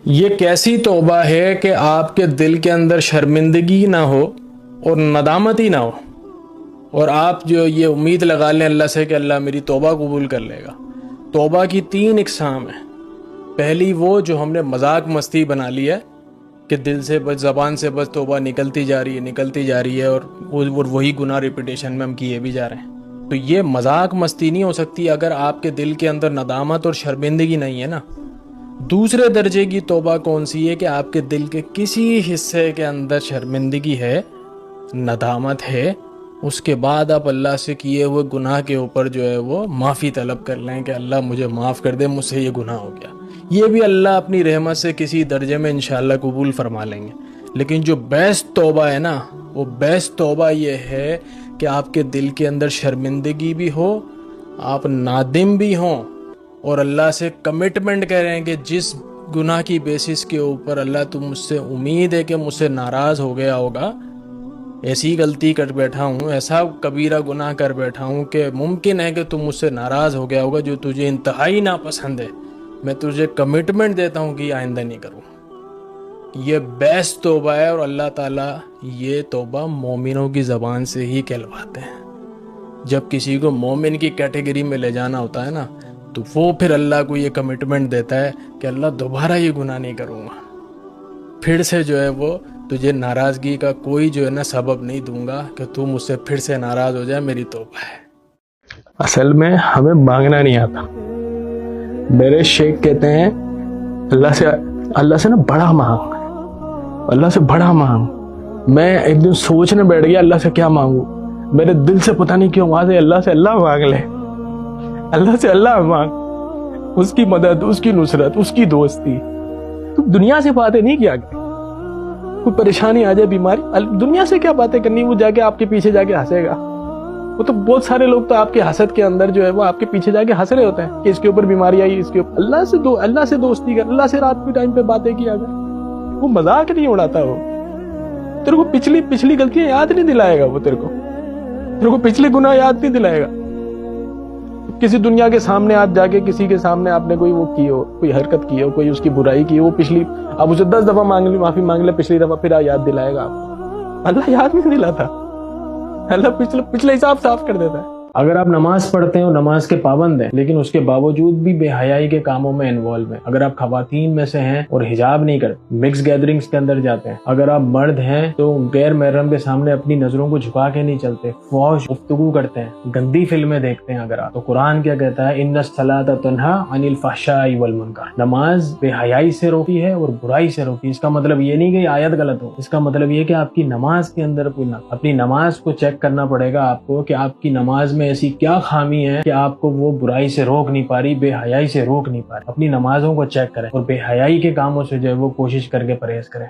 یہ کیسی توبہ ہے کہ آپ کے دل کے اندر شرمندگی نہ ہو اور ندامت ہی نہ ہو، اور آپ جو یہ امید لگا لیں اللہ سے کہ اللہ میری توبہ قبول کر لے گا۔ توبہ کی 3 اقسام ہیں۔ پہلی وہ جو ہم نے مذاق مستی بنا لی ہے کہ دل سے بس، زبان سے بس توبہ نکلتی جا رہی ہے اور وہی گناہ ریپیٹیشن میں ہم کیے بھی جا رہے ہیں۔ تو یہ مذاق مستی نہیں ہو سکتی اگر آپ کے دل کے اندر ندامت اور شرمندگی نہیں ہے نا۔ دوسرے درجے کی توبہ کون سی ہے کہ آپ کے دل کے کسی حصے کے اندر شرمندگی ہے، ندامت ہے، اس کے بعد آپ اللہ سے کیے ہوئے گناہ کے اوپر جو ہے وہ معافی طلب کر لیں کہ اللہ مجھے معاف کر دے، مجھ سے یہ گناہ ہو گیا۔ یہ بھی اللہ اپنی رحمت سے کسی درجے میں انشاءاللہ قبول فرما لیں گے۔ لیکن جو بیسٹ توبہ ہے نا، وہ بیسٹ توبہ یہ ہے کہ آپ کے دل کے اندر شرمندگی بھی ہو، آپ نادم بھی ہوں، اور اللہ سے کمٹمنٹ کریں کہ جس گناہ کی بیسس کے اوپر اللہ تم مجھ سے امید ہے کہ مجھ سے ناراض ہو گیا ہوگا، ایسی غلطی کر بیٹھا ہوں، ایسا کبیرہ گناہ کر بیٹھا ہوں کہ ممکن ہے کہ تم مجھ سے ناراض ہو گیا ہوگا، جو تجھے انتہائی ناپسند ہے، میں تجھے کمٹمنٹ دیتا ہوں کہ یہ آئندہ نہیں کروں۔ یہ بیسٹ توبہ ہے، اور اللہ تعالیٰ یہ توبہ مومنوں کی زبان سے ہی کہلواتے ہیں۔ جب کسی کو مومن کی کیٹیگری میں لے جانا ہوتا ہے نا، تو وہ پھر اللہ کو یہ کمٹمنٹ دیتا ہے کہ اللہ دوبارہ یہ گناہ نہیں کروں گا، پھر سے جو ہے وہ تجھے ناراضگی کا کوئی جو ہے نا سبب نہیں دوں گا کہ تو مجھ سے پھر سے ناراض ہو جائے، میری توبہ ہے۔ اصل میں ہمیں مانگنا نہیں آتا۔ میرے شیخ کہتے ہیں اللہ سے نا بڑا مانگ، اللہ سے بڑا مانگ۔ میں ایک دن سوچنے بیٹھ گیا اللہ سے کیا مانگوں، میرے دل سے پتہ نہیں کیوں وہاں سے اللہ مانگ لے، اللہ سے اللہ مانگ، اس کی مدد، اس کی نصرت، اس کی دوستی۔ تو دنیا سے باتیں نہیں کیا کریں، کوئی پریشانی آ جائے، بیماری، دنیا سے کیا باتیں کرنی، وہ جا کے آپ کے پیچھے جا کے ہنسے گا۔ وہ تو بہت سارے لوگ تو آپ کے حسد کے اندر جو ہے وہ آپ کے پیچھے جا کے ہنس رہے ہوتے ہیں کہ اس کے اوپر بیماری آئی، اس کے اوپر۔ اللہ سے دوستی کر، اللہ سے رات کے ٹائم پہ باتیں کیا کر۔ وہ مذاق نہیں اڑاتا، وہ تیرے کو پچھلی غلطیاں یاد نہیں دلائے گا، وہ تیرے کو پچھلے گناہ یاد نہیں دلائے گا۔ کسی دنیا کے سامنے آپ جا کے کسی کے سامنے آپ نے کوئی وہ کی ہو، کوئی حرکت کی ہو، کوئی اس کی برائی کی ہو، وہ پچھلی آپ اسے 10 دفعہ معافی مانگ لے، پچھلی دفعہ پھر یاد دلائے گا آپ۔ اللہ یاد نہیں دلاتا، اللہ پچھلے حساب صاف کر دیتا ہے۔ اگر آپ نماز پڑھتے ہیں اور نماز کے پابند ہیں لیکن اس کے باوجود بھی بے حیائی کے کاموں میں انوالو ہیں، اگر آپ خواتین میں سے ہیں اور حجاب نہیں کرتے، مکس گیدرنگز کے اندر جاتے ہیں، اگر آپ مرد ہیں تو غیر محرم کے سامنے اپنی نظروں کو جھکا کے نہیں چلتے، فحش گفتگو کرتے ہیں، گندی فلمیں دیکھتے ہیں، اگر آپ، تو قرآن کیا کہتا ہے؟ ان الصلاۃ تنہی عن الفحشاء والمنکر۔ نماز بے حیائی سے روکتی ہے اور برائی سے روکتی ہے۔ اس کا مطلب یہ نہیں کہ یہ آیت غلط ہو، اس کا مطلب یہ کہ آپ کی نماز کے اندر کوئی نہ، اپنی نماز کو چیک کرنا پڑے گا آپ کو کہ آپ کی نماز میں ایسی کیا خامی ہے کہ آپ کو وہ برائی سے روک نہیں پا رہی، بے حیائی سے روک نہیں پا رہی۔ اپنی نمازوں کو چیک کریں اور بے حیائی کے کاموں سے جو ہے وہ کوشش کر کے پرہیز کریں۔